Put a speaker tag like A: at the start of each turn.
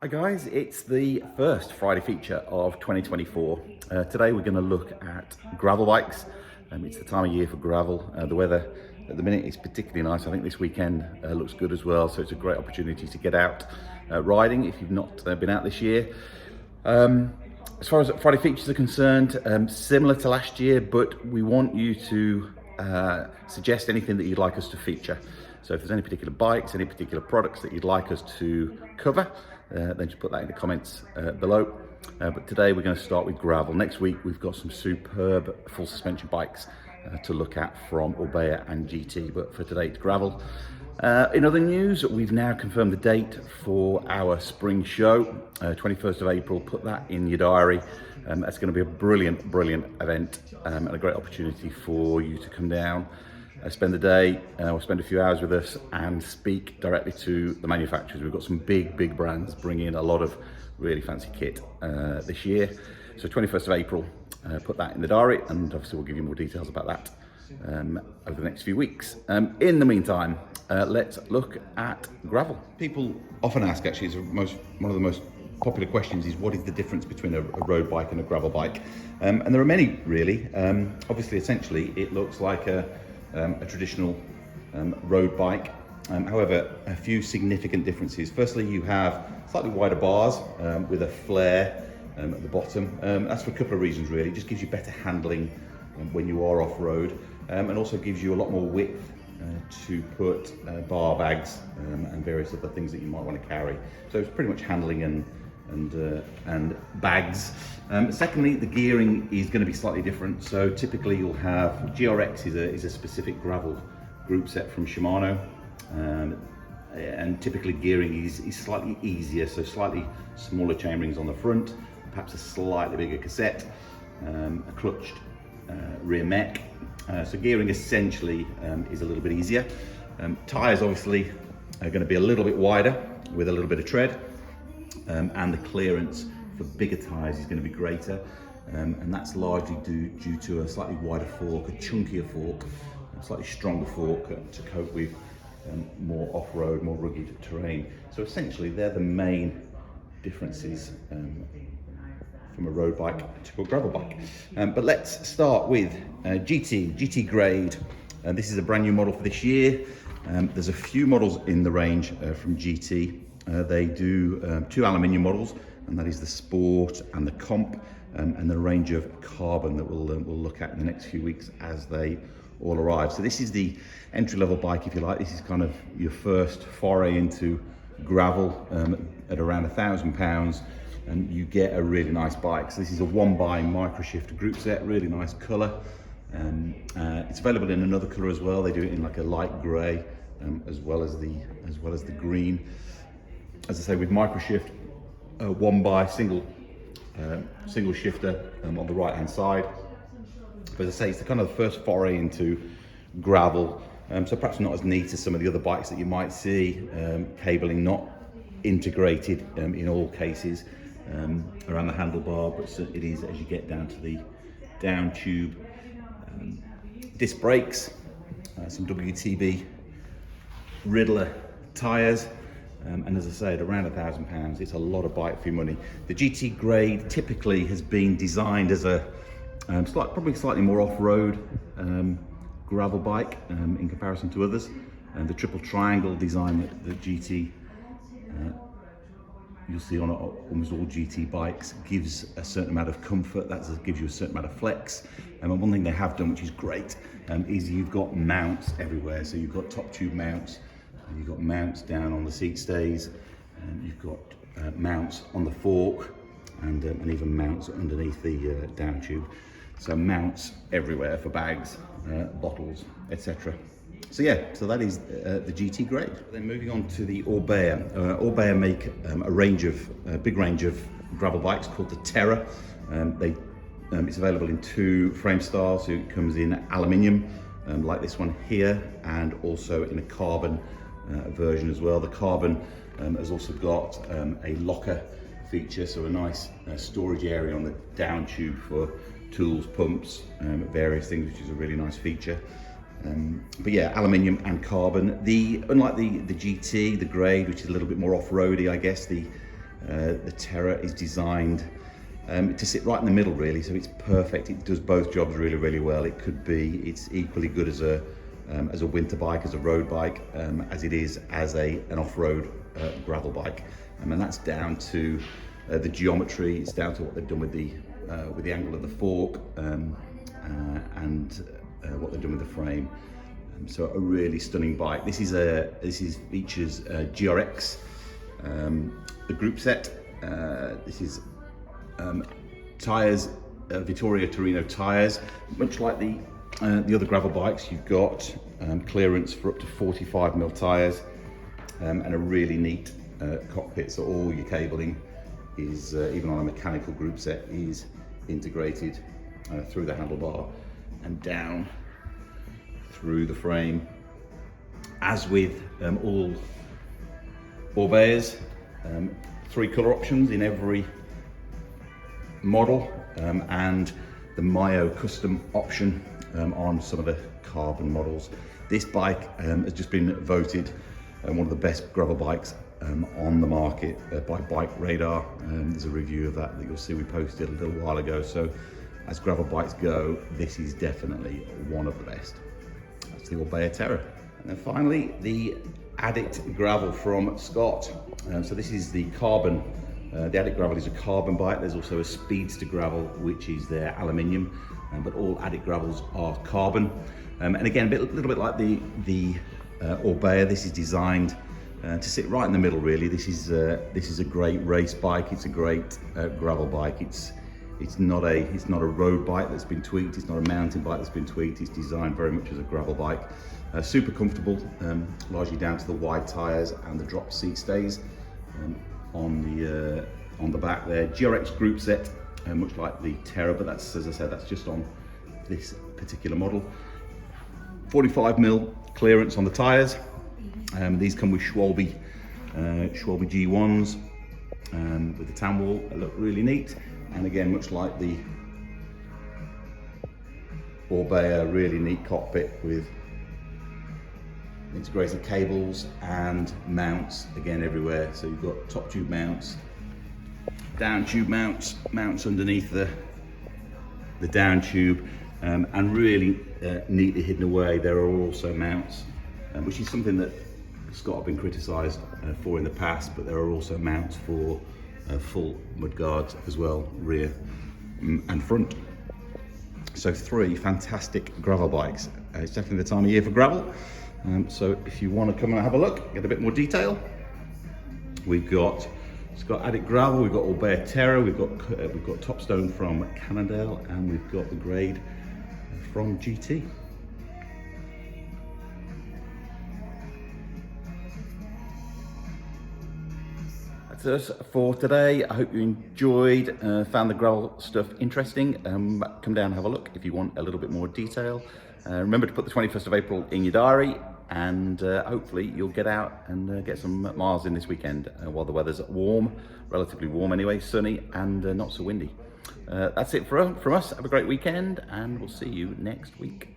A: Hi guys, it's the first Friday feature of 2024. Today we're going to look at gravel bikes. It's the time of year for gravel. The weather at the minute is particularly nice. I think this weekend looks good as well, so it's a great opportunity to get out riding if you've not been out this year. As far as Friday features are concerned, similar to last year, but we want you to suggest anything that you'd like us to feature. So if there's any particular bikes, any particular products that you'd like us to cover, then just put that in the comments below. But today we're going to start with gravel. Next week we've got some superb full suspension bikes to look at from Orbea and GT, but for today it's gravel. In other news, we've now confirmed the date for our spring show, 21st of April. Put that in your diary. That's going to be a brilliant event and a great opportunity for you to come down, spend the day or spend a few hours with us and speak directly to the manufacturers. We've got some big brands bringing in a lot of really fancy kit this year. So 21st of April, put that in the diary, and obviously we'll give you more details about that over the next few weeks. In the meantime, let's look at gravel. People often ask, actually, it's one of the most popular questions is what is the difference between a road bike and a gravel bike? And there are many, really. Obviously, essentially, it looks like a traditional road bike. However, a few significant differences. Firstly, you have slightly wider bars with a flare at the bottom. That's for a couple of reasons, really. It just gives you better handling when you are off-road, and also gives you a lot more width to put bar bags and various other things that you might want to carry. So it's pretty much handling and bags. Secondly, the gearing is going to be slightly different. So typically you'll have GRX is a specific gravel group set from Shimano, and typically gearing is slightly easier, so slightly smaller chainrings on the front, perhaps a slightly bigger cassette, a clutched rear mech. So gearing essentially is a little bit easier. Tyres obviously are going to be a little bit wider with a little bit of tread. And the clearance for bigger tyres is going to be greater, and that's largely due to a slightly wider fork, a chunkier fork, a slightly stronger fork to cope with more off-road, more rugged terrain. So essentially they're the main differences from a road bike to a gravel bike. But let's start with GT Grade. This is a brand new model for this year. There's a few models in the range from GT. They do two aluminium models, and that is the Sport and the Comp, and the range of carbon that we'll look at in the next few weeks as they all arrive. So this is the entry-level bike, if you like. This is kind of your first foray into gravel at around £1,000, and you get a really nice bike. So this is a 1x Microshift group set, really nice colour. It's available in another colour as well. They do it in like a light grey, as well as the green. As I say, with Microshift, 1x single shifter on the right hand side. But as I say, it's the kind of the first foray into gravel, so perhaps not as neat as some of the other bikes that you might see. Cabling not integrated in all cases around the handlebar, but it is as you get down to the down tube. Disc brakes, some WTB Riddler tyres. And as I say, at around £1,000, it's a lot of bike for your money. The GT Grade typically has been designed as a probably slightly more off-road gravel bike in comparison to others. And the triple triangle design that GT you'll see on almost all GT bikes gives a certain amount of comfort. That gives you a certain amount of flex. And one thing they have done, which is great, is you've got mounts everywhere. So you've got top tube mounts. You've got mounts down on the seat stays, and you've got mounts on the fork, and even mounts underneath the down tube. So mounts everywhere for bags, bottles, etc. So yeah, so that is the GT Grade. Then moving on to the Orbea. Orbea make a big range of gravel bikes called the Terra. It's available in two frame styles. So it comes in aluminium, like this one here, and also in a carbon version as well. The carbon has also got a locker feature, so a nice storage area on the down tube for tools, pumps, various things, which is a really nice feature. But yeah, aluminium and carbon. Unlike the GT, the Grade, which is a little bit more off-roady, I guess, the The Terra is designed to sit right in the middle really, so it's perfect. It does both jobs really, really well. It's equally good as a winter bike, as a road bike, as it is as an off-road gravel bike. And that's down to the geometry. It's down to what they've done with the angle of the fork and what they've done with the frame. So a really stunning bike. This features GRX, the group set. This is tyres, Vittoria Torino tyres. Much like the other gravel bikes, you've got clearance for up to 45mm tyres and a really neat cockpit. So all your cabling is, even on a mechanical group set, is integrated through the handlebar and down through the frame. As with all Orbeas, 3 colour options in every model, and the Mayo custom option on some of the carbon models. This bike has just been voted one of the best gravel bikes on the market by Bike Radar. There's a review of that you'll see we posted a little while ago. So as gravel bikes go, this is definitely one of the best. That's the Orbea Terra. And then finally, the Addict Gravel from Scott. So this is the carbon. The Addict Gravel is a carbon bike. There's also a Speedster Gravel, which is their aluminium, but all Addict Gravels are carbon. And again, a little bit like the Orbea, this is designed to sit right in the middle. Really, this is a great race bike. It's a great gravel bike. It's not a road bike that's been tweaked. It's not a mountain bike that's been tweaked. It's designed very much as a gravel bike. Super comfortable, largely down to the wide tyres and the drop seat stays on the back there. GRX group set, much like the Terra, but that's, as I said, that's just on this particular model. 45mm clearance on the tyres. These come with Schwalbe G1s with the tan wall. They look really neat, and again, much like the Orbea, really neat cockpit with integrated cables and mounts again everywhere. So you've got top tube mounts, down tube mounts underneath the down tube, and really neatly hidden away there are also mounts, which is something that Scott have been criticised for in the past, but there are also mounts for full mudguards as well, rear and front. So 3 fantastic gravel bikes. It's definitely the time of year for gravel. So if you want to come and have a look, get a bit more detail, we've got Scott Addict Gravel, we've got Orbea Terra, we've got Topstone from Cannondale, and we've got the Grade from GT. That's us for today. I hope you enjoyed, found the gravel stuff interesting. Come down and have a look if you want a little bit more detail. Remember to put the 21st of April in your diary, and hopefully you'll get out and get some miles in this weekend while the weather's warm, relatively warm anyway, sunny and not so windy. That's it from us. Have a great weekend, and we'll see you next week.